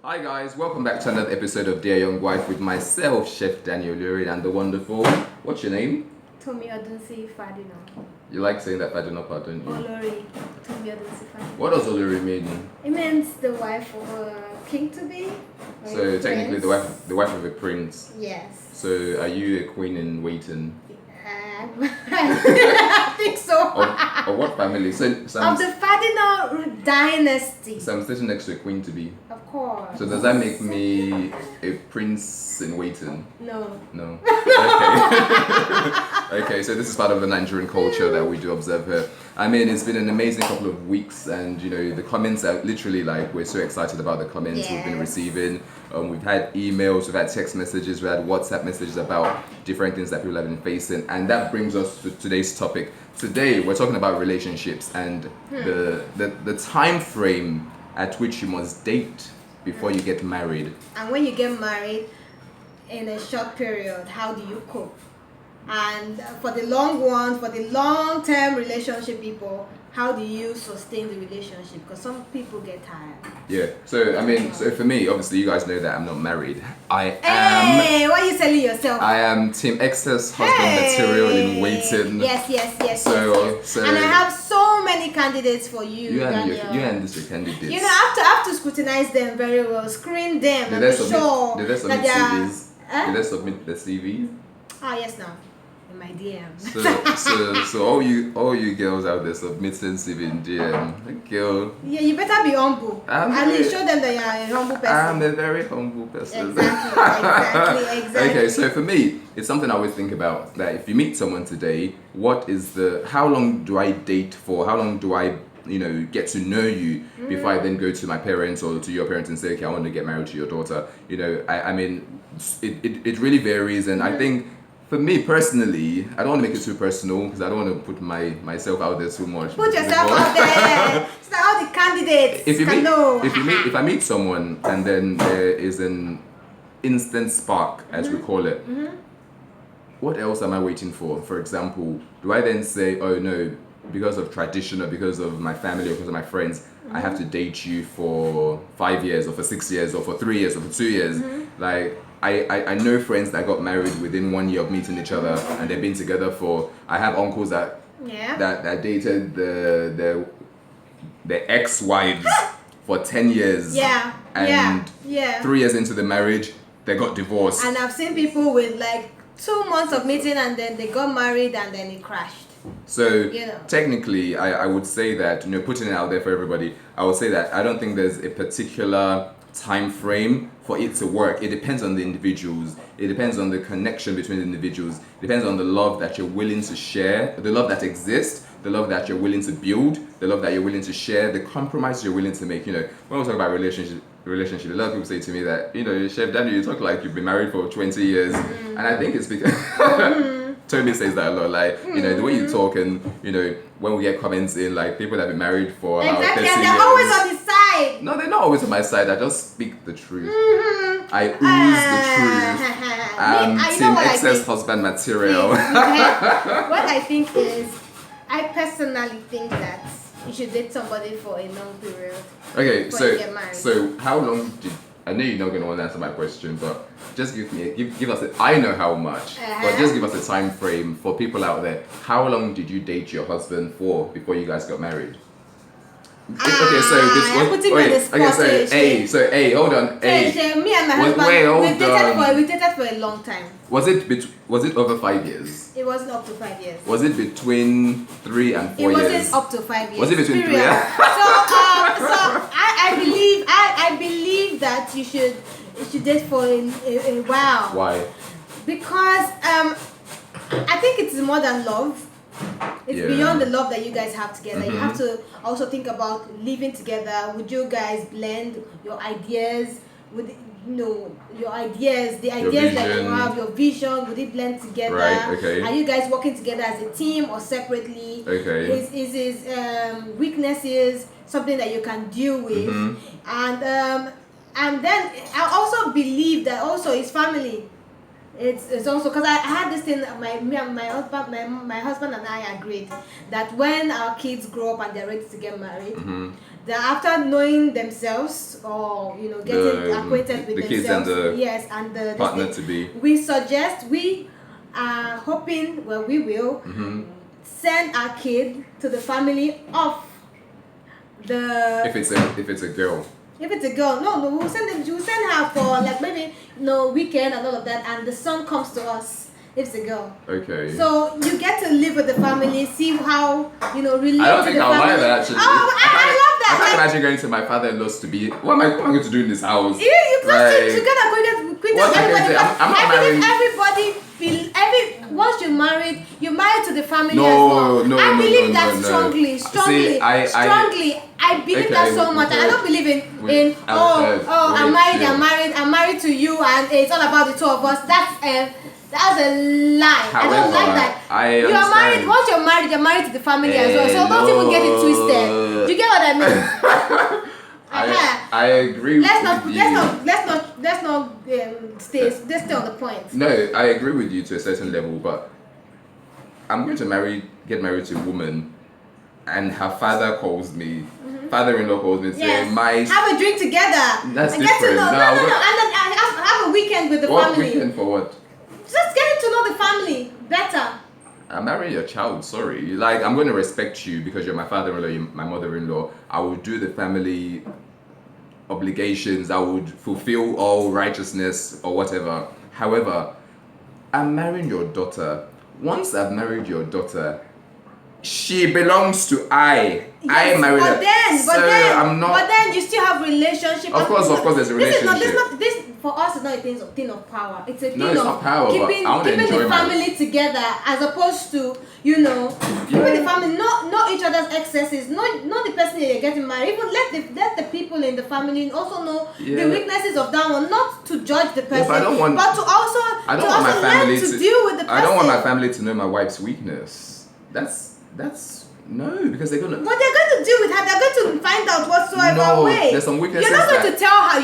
Hi guys, welcome back to another episode of Dear Young Wife with myself, Chef Daniel Lurie, and the wonderful, what's your name? Tomi Odunsi Fadina. You like saying that Fadina part, don't you? Olori. Tomi Odunsi Fadina. What does Olori mean? It means the wife of a king to be. So technically the wife of a prince. Yes. So are you a queen in waiting? I think so. Of what family? So Of the Fadina dynasty. I'm sitting next to a queen to be. Of course. So does that make me a prince in waiting? No. No. Okay. Okay, so this is part of the Nigerian culture that we do observe here. I mean, it's been an amazing couple of weeks, and you know, the comments are literally like, we're so excited about the comments we've been receiving. We've had emails, we've had text messages, we've had WhatsApp messages about different things that people have been facing, and that brings us to today's topic. Today, we're talking about relationships and the time frame at which you must date before you get married. And when you get married in a short period, how do you cope? And for the long ones, for the long-term relationship people, how do you sustain the relationship? Because some people get tired. Yeah. So I mean, so for me, obviously, you guys know that I'm not married. I am. Hey, why are you selling yourself? I am Team Excess husband material in waiting. Yes. So And I have so many candidates for you. You and Daniel. this your candidates. You know, I have to scrutinize them very well, screen them, and be sure Did they submit that they are. CVs? Did they submit the CV? Oh yes, now. In my DM. So all you girls out there submitting CV in DM, girl. Yeah, you better be humble. At least show them that you are a humble person. I'm a very humble person. Exactly. Okay, so for me, it's something I always think about, that if you meet someone today, how long do I date for? How long do I, get to know you before I then go to my parents or to your parents and say, okay, I want to get married to your daughter. I mean, it really varies, and I think, for me personally, I don't want to make it too personal because I don't want to put myself out there too much. Put yourself out there. So that all the candidates if I meet someone and then there is an instant spark, as we call it, what else am I waiting for? For example, do I then say, oh no, because of tradition or because of my family or because of my friends, I have to date you for 5 years or for 6 years or for 3 years or for 2 years? Like, I know friends that got married within 1 year of meeting each other, and they've been together I have uncles that dated their ex-wives for 10 years. And 3 years into the marriage, they got divorced. And I've seen people with like 2 months of meeting and then they got married and then it crashed. So technically, I would say that, putting it out there for everybody, I would say that I don't think there's a particular time frame for it to work. It depends on the individuals. It depends on the connection between the individuals. It depends on the love that you're willing to share, the love that exists, the love that you're willing to build, the love that you're willing to share, the compromise you're willing to make. When we talk about relationship, a lot of people say to me that, Chef Daniel, you talk like you've been married for 20 years. And I think it's because Toby says that a lot, like, the way you talk, and when we get comments in, like, people that have been married for about 30 years. And they're always on the side. No, they're not always on my side. I just speak the truth. I ooze the truth. I'm Team Excess husband material. What I think is, I personally think that you should date somebody for a long period. Okay, before you get married. so how long did... I know you're not going to want to answer my question, but just give us I know how much, but just give us a time frame for people out there. How long did you date your husband for before you guys got married? Okay, so this was... hold on. Me and my husband, we dated for a long time. Was it over 5 years? It wasn't up to 5 years. Was it between 3 and 4 years? It wasn't up to 5 years. Was it between 3 and... So I believe that you should date for a while. Why? Because I think it's more than love. It's beyond the love that you guys have together. You have to also think about living together. Would you guys blend your ideas with your ideas, the ideas that you have, your vision? Would it blend together? Right, okay. Are you guys working together as a team or separately? Okay. Is his weaknesses something that you can deal with? And then I also believe that also his family. it's also because I had this thing. My husband and I agreed that when our kids grow up and they're ready to get married, that after knowing themselves or getting acquainted with the kids themselves, and the yes, and the partner to be, we are hoping, well, we will send our kid to the family of the. If it's a girl. If it's a girl, no, we'll send her for like maybe weekend and all of that, and the son comes to us if it's a girl. Okay. So you get to live with the family, see how relate. I don't to think the I'll family. like that actually. Oh, I love that. I can't imagine going to my father-in-law's to be. What am I going to do in this house? You Like, together, what am I going to do? I'm not married. Everybody once you're married to the family No, as well. no, I no, believe no, that no, no. strongly. See, I believe okay, that so much. And I don't believe in I'm married to you, and it's all about the two of us. That's a lie. However, I don't like that. You are married. Once you're married to the family as well. So don't even get it twisted. You get what I mean? I agree let's with you. let's not stay on the point. No, I agree with you to a certain level, but I'm going to get married to a woman, and her father calls me, father-in-law calls me, saying, have a drink together. That's and different. Get to know, no, and then have a weekend with the family. What weekend for what? Just getting to know the family better. I'm marrying your child, sorry. Like, I'm going to respect you because you're my father-in-law, you're my mother-in-law. I will do the family obligations. I would fulfill all righteousness or whatever. However, I'm marrying your daughter. Once I've married your daughter, she belongs to I. Yes, I married her. I'm not. But then you still have relationship. Of course, there's a relationship. This for us is not a thing of power. It's a thing it's of not power, keeping the family together, as opposed to keeping the family, not each other's excesses, not the person that you're getting married. Even let the people in the family also know the weaknesses of that one, not to judge the person, but to also learn to deal with the person. I don't want my family to know my wife's weakness. That's no, because they're gonna. But they're going to deal with her. They're going to find out whatsoever way. There's some weaknesses. You're not going to tell her.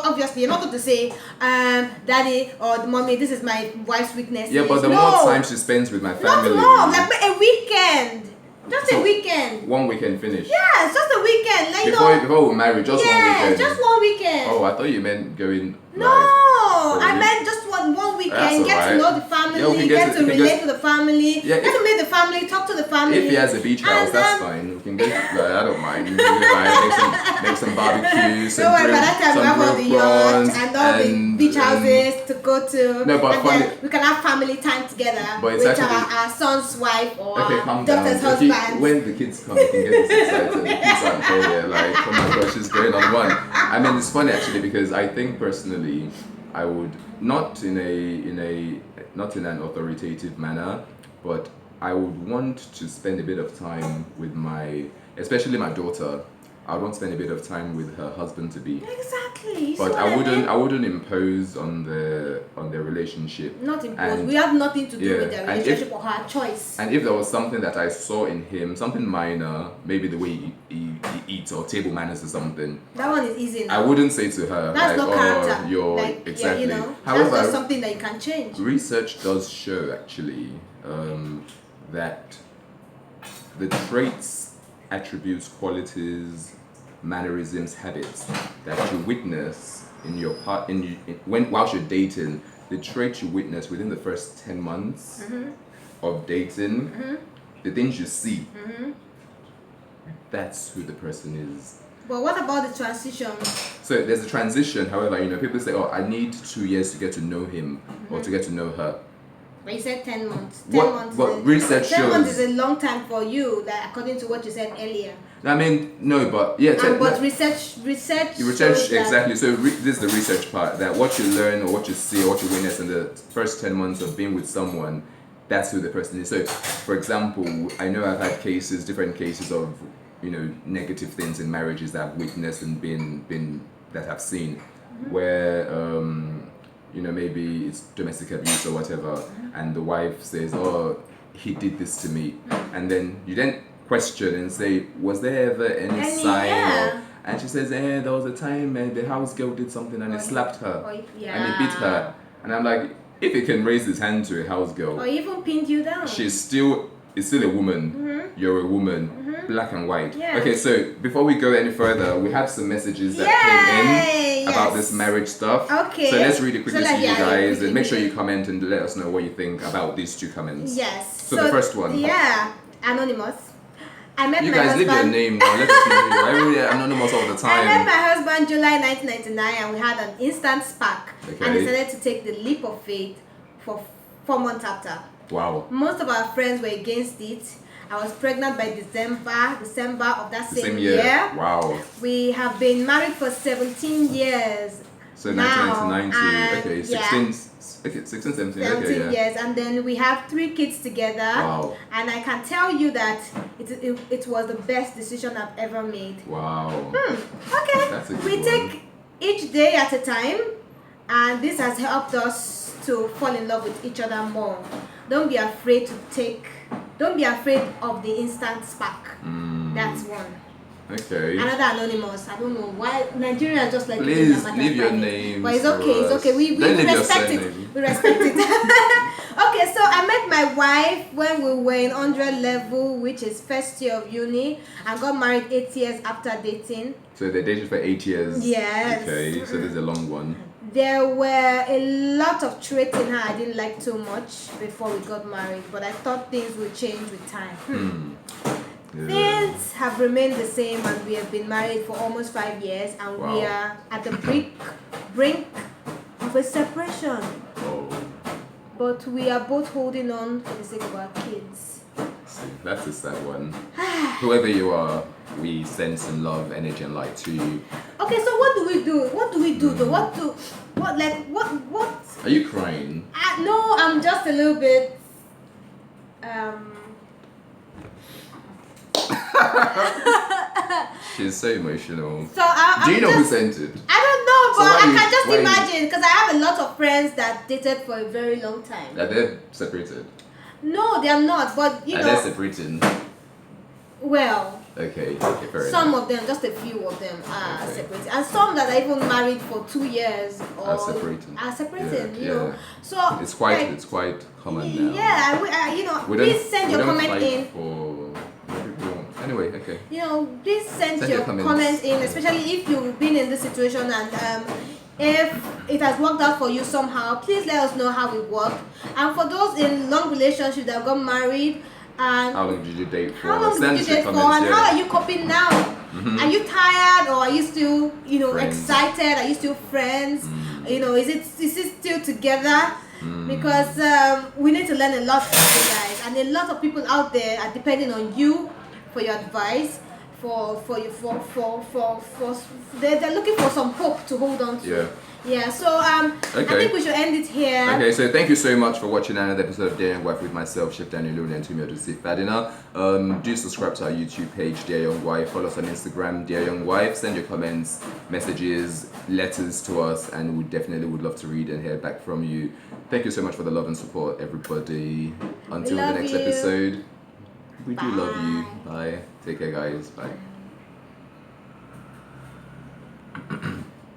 Obviously, you're not going to say, "Daddy" or "Mommy, this is my wife's weakness." Yeah, but the more time she spends with my family, not more. Like a weekend. Just a weekend. One weekend finish. Yeah, it's just a weekend. Like before we marry, just one weekend. Just one weekend. Oh, I thought you meant going. No, I meant just one weekend. Get to know the family. Get to relate to the family. Yeah, get to meet the family. Talk to the family. If he has a beach house, that's fine. We can go. I don't mind. Make some barbecue. Don't worry, by that time we have all the yachts and all the beach houses to go to. No, but then we can have family time together with our son's wife or daughter's husband. When the kids come, you can get this excited. The kids aren't there. Like, oh my gosh, it's going on one. I mean, it's funny actually because I think personally, I would not in an authoritative manner, but I would want to spend a bit of time with especially my daughter. I would want to spend a bit of time with her husband to be. Exactly. But I wouldn't impose on their relationship. Not impose. We have nothing to do with their relationship or her choice. And if there was something that I saw in him, something minor, maybe the way he eats or table manners or something. That one is easy enough. I wouldn't say to her, that's like, not character. You're exactly. However, that's not something that you can change. Research does show actually that the traits, attributes, qualities, mannerisms, habits that you witness in your whilst you're dating, the traits you witness within the first 10 months of dating, the things you see, that's who the person is. But what about the transition? So there's a transition. However, people say, "Oh, I need 2 years to get to know him or to get to know her." But you said 10 months. What research shows? 10 months is a long time for you, according to what you said earlier. I mean, no, but yeah. Research exactly. So this is the research part. That what you learn or what you see or what you witness in the first 10 months of being with someone, that's who the person is. So, for example, I know I've had different cases of negative things in marriages that I've witnessed and been that I've seen, where maybe it's domestic abuse or whatever, and the wife says, "Oh, he did this to me," and then you then question and say, "Was there ever any sign?" Yeah. And she says, "There was a time the house girl did something and it slapped her and it beat her," and I'm like, if he can raise his hand to a house girl, or even pinned you down, is still a woman. You're a woman, black and white. Yeah. Okay, so before we go any further, we have some messages that came in about this marriage stuff. Okay. So let's read it quickly to you yeah, guys, and make sure you comment and let us know what you think about these two comments. Yes. So the first one. Yeah, anonymous. I met You my guys husband. leave your name now. Let us know you. Everybody anonymous all the time. I met my husband July 1999, and we had an instant spark. Okay. And decided to take the leap of faith for 4 months after. Wow. Most of our friends were against it. I was pregnant by December of that same year. Wow. We have been married for 17 years. So now, 1990. Okay, 16, 17. 17 years, and then we have 3 kids together. Wow. And I can tell you that it was the best decision I've ever made. Wow. Okay. That's a good we one. take each day at a time, and this has helped us to fall in love with each other more. Don't be afraid of the instant spark. That's one. Okay. Another anonymous. I don't know why Nigerians just like Please leave your name. But it's okay. It's okay. We respect it. We respect it. Okay, so I met my wife when we were in 100 level, which is first year of uni, and got married 8 years after dating. So they dated for 8 years. Yes. Okay, so this is a long one. There were a lot of traits in her I didn't like too much before we got married, but I thought things would change with time. Yeah. Things have remained the same, and we have been married for almost 5 years, and we are at the brink of a separation. Oh. But we are both holding on for the sake of our kids. See, that's a sad one. Whoever you are, we send some love, energy, and light to you. Okay, so what do we do? What do we do though? What? Are you crying? No, I'm just a little bit. She's so emotional. So do you know who sent it? I don't know, but So I can just imagine, because I have a lot of friends that dated for a very long time. Are they separated? No, they are not, but you Are know. they separated? Well. Okay, fair enough. Some of them, just a few of them, are separated, and some that are even married for 2 years or are separated. You know, so it's quite common now. Yeah, you know, please send your comment in. Anyway, okay. You know, please send your comment in, especially if you've been in this situation, and if it has worked out for you somehow, please let us know how it worked. And for those in long relationships that got married, and how long did you date for? How long did you date for? And how are you coping now? Are you tired, or are you still, excited? Are you still friends? You know, is it still together? Because we need to learn a lot from you guys, and a lot of people out there are depending on you for your advice. They're looking for some hope to hold on to. Yeah, so I think we should end it here. Okay, so thank you so much for watching another episode of Dear Young Wife with myself, Chef Daniel Luna, and Tumi Fadina. Do subscribe to our YouTube page, Dear Young Wife. Follow us on Instagram, Dear Young Wife. Send your comments, messages, letters to us, and we definitely would love to read and hear back from you. Thank you so much for the love and support, everybody. Until the next episode, we do love you. Bye. Take care, guys. Bye.